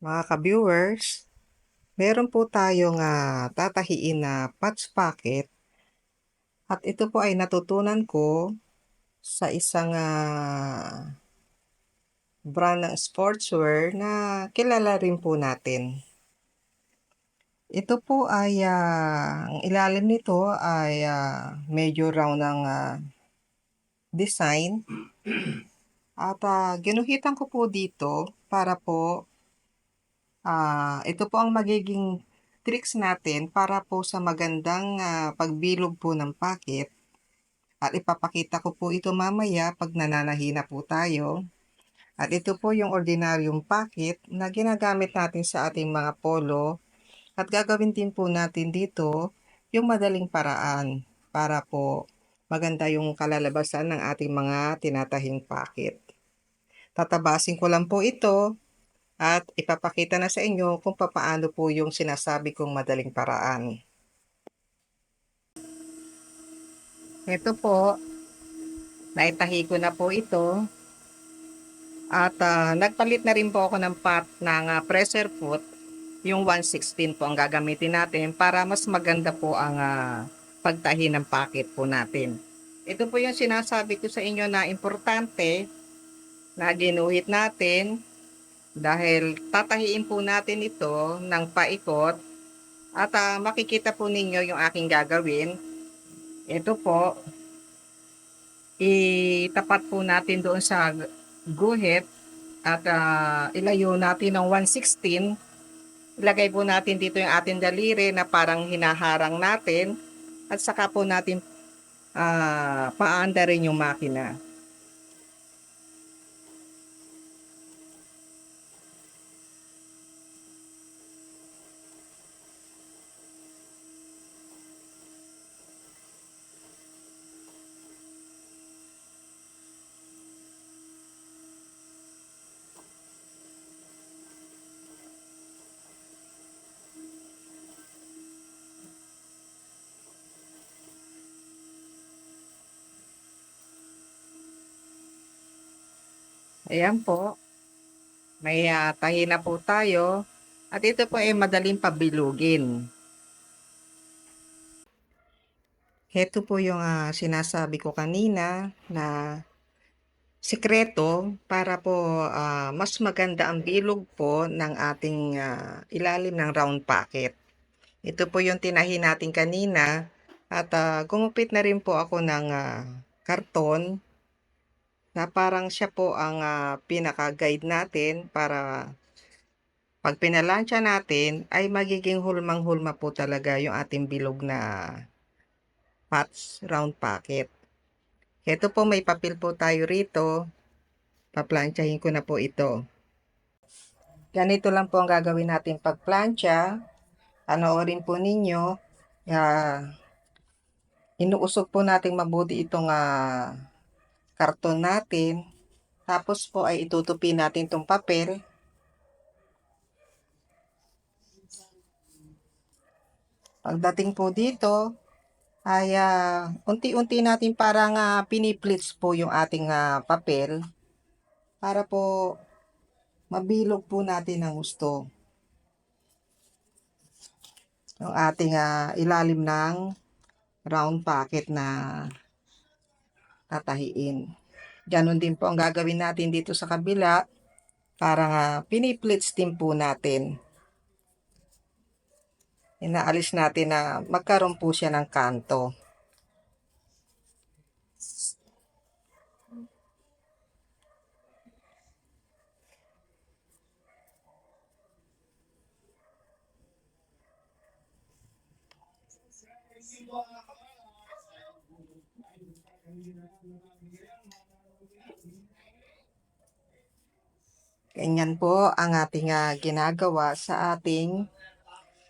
Mga ka-viewers, meron po tayong tatahiin na patch pocket at ito po ay natutunan ko sa isang brand ng sportswear na kilala rin po natin. Ito po ay ang ilalim nito ay medyo round ng design at ginuhitan ko po dito para po ito po ang magiging tricks natin para po sa magandang pagbilog po ng pocket. At ipapakita ko po ito mamaya pag nananahina po tayo. At ito po yung ordinaryong pocket na ginagamit natin sa ating mga polo. At gagawin din po natin dito yung madaling paraan para po maganda yung kalalabasan ng ating mga tinatahing pocket. Tatabasin ko lang po ito at ipapakita na sa inyo kung papaano po yung sinasabi kong madaling paraan. Ito po, naitahi ko na po ito. At nagpalit na rin po ako ng pot ng pressure foot. Yung 116 po ang gagamitin natin para mas maganda po ang pagtahi ng pocket po natin. Ito po yung sinasabi ko sa inyo na importante na ginuhit natin dahil tatahiin po natin ito ng paikot at makikita po ninyo yung aking gagawin. Ito po, itapat po natin doon sa guhit at ilayo natin ng 116. Ilagay po natin dito yung ating daliri na parang hinaharang natin at saka po natin paanda rin yung makina. Ayan po, may tahi na po tayo at ito po ay madaling pabilugin. Ito po yung sinasabi ko kanina na sikreto para po mas maganda ang bilog po ng ating ilalim ng round pocket. Ito po yung tinahi natin kanina at gumupit na rin po ako ng karton na parang siya po ang pinaka-guide natin para pag pinalansya natin ay magiging hulmang-hulma po talaga yung ating bilog na patch round pocket. Ito po may papel po tayo rito. Paplansyahin ko na po ito. Ganito lang po ang gagawin natin pagplansya. Panoorin po ninyo. Inuusog po natin mabuti itong karton natin. Tapos po ay itutupi natin itong papel. Pagdating po dito, ay unti-unti natin parang piniplits po yung ating papel para po mabilog po natin ng gusto yung ating ilalim ng round pocket na tatahiin. Ganon din po ang gagawin natin dito sa kabila para piniplits din po natin. Inaalis natin na magkaroon po siya ng kanto. Ganyan po ang ating ginagawa sa ating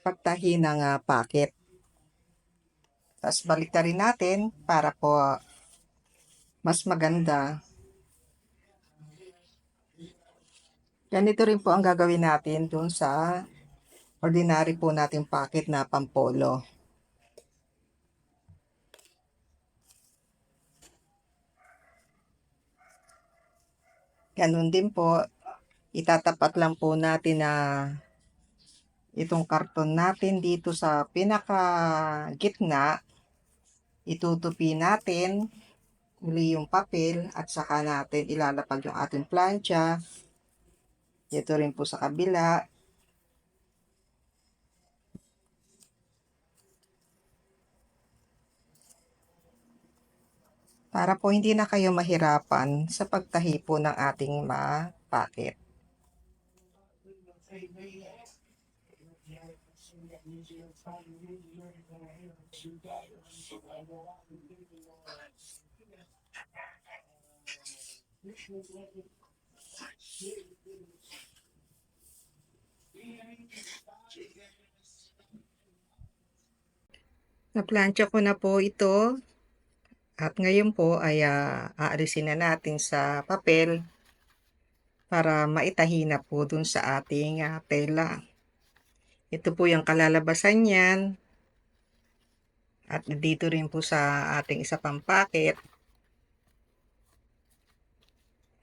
pagtahi ng pocket. Tapos balik na rin natin para po mas maganda. Ganito rin po ang gagawin natin dun sa ordinary po nating pocket na pampolo. Ganun din po, Itatapat lang po natin na itong karton natin dito sa pinaka gitna. Itutupi natin uli yung papel at saka natin ilalapag yung ating plancha. Ito rin po sa kabila. Para po hindi na kayo mahirapan sa pagtahi po ng ating packet. Naplansya ko na po ito. At ngayon po ay aalisin na natin sa papel para maitahi na po dun sa ating tela. Ito po yung kalalabasan niyan. At dito rin po sa ating isa pang packet.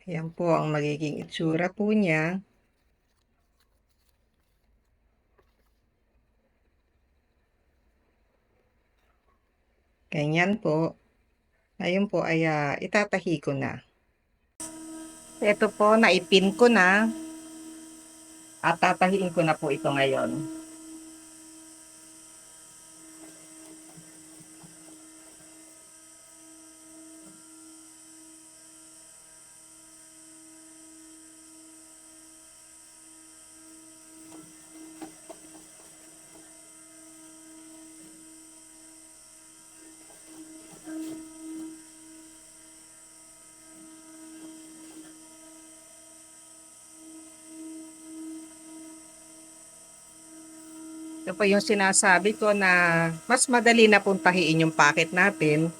Ayan po ang magiging itsura po niya. Ganyan po. Ngayon po ay itatahi ko na. Ito po, naipin ko na. At tatahiin ko na po ito ngayon. Ito po yung sinasabi ko na mas madali na pong tahiin yung packet natin.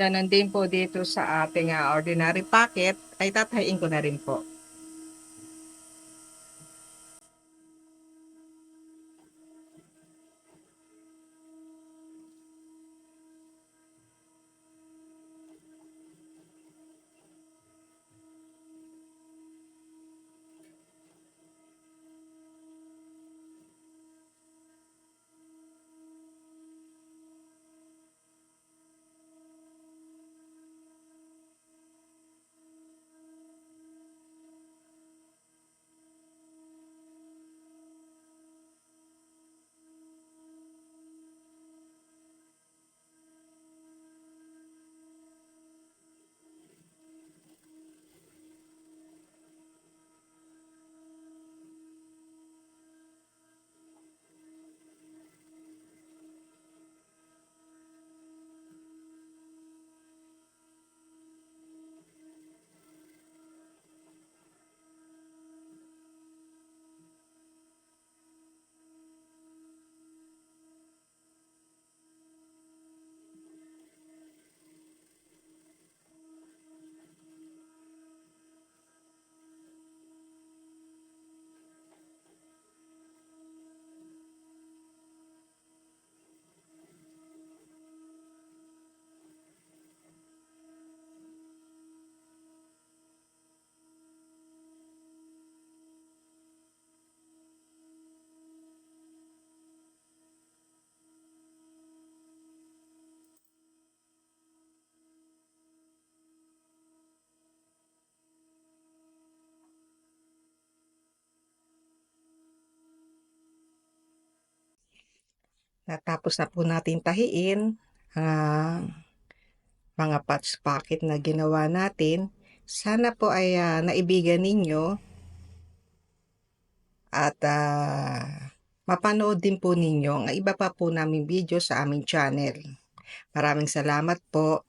Ganon din po dito sa ating ordinary packet ay tatahiin ko na rin po. natapos na po natin tahiin ang mga patch pocket na ginawa natin. Sana po ay naibigan ninyo at mapanood din po ninyo ang iba pa po naming video sa aming channel. Maraming salamat po.